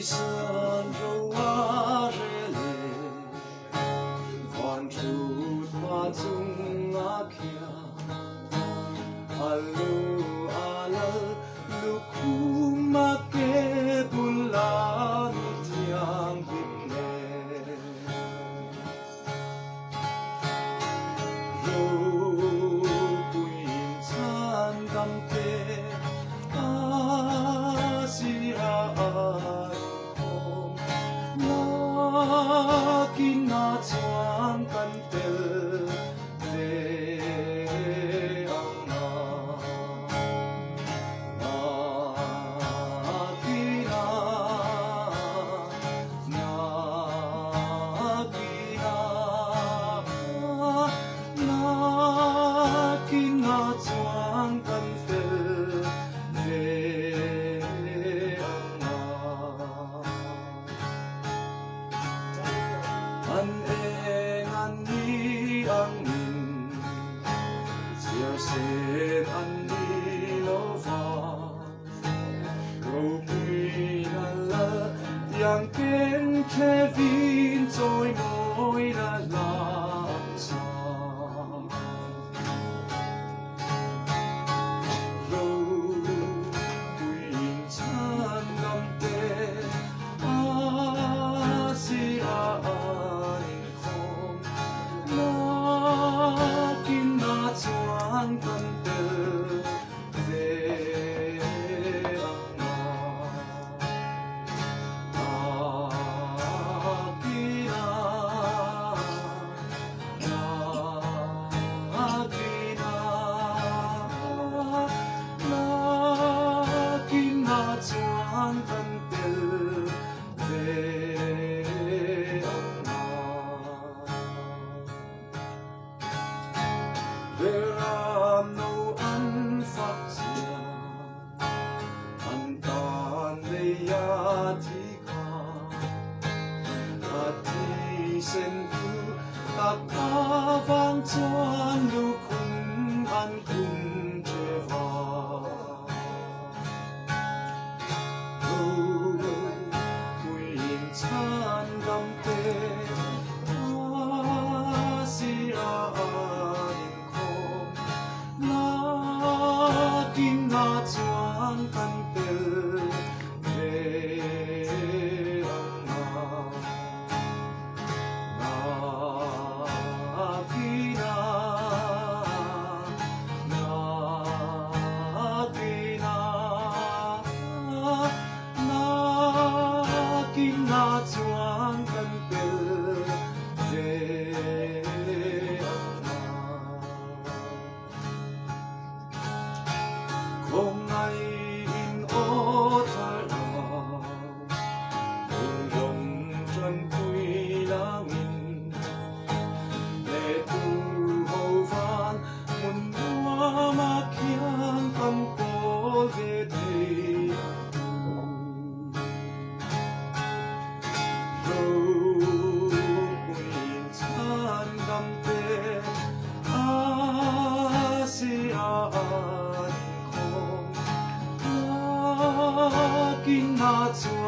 sơn râu hoa rê lê hoàn chút hoa dung á kia alu alal luku make bulan tiang bikle ru kuin chan dam te asira na chuan kan tel ve anga na kina chuan kan tel ve an eng an ni ang min chia sen an ni lo va ro mui na la yang ken Kevin trôi môi na làm sao ro mui chan ngam te chuan kan tel ve anga kina chuan kan tel ve There are no unfucked Antan leya tika Ati sentu Takavang chuan lukung an kum jeva Kuin chan gam te chuan kan tel ve anga kina chuan kan tel ve hôm nay in ô thar nào hồng rồng trần quy lang in lệ tu hầu van muôn hoa ma kian cầm cô về thầy râu quỳnh chan gam te Asia kina chuan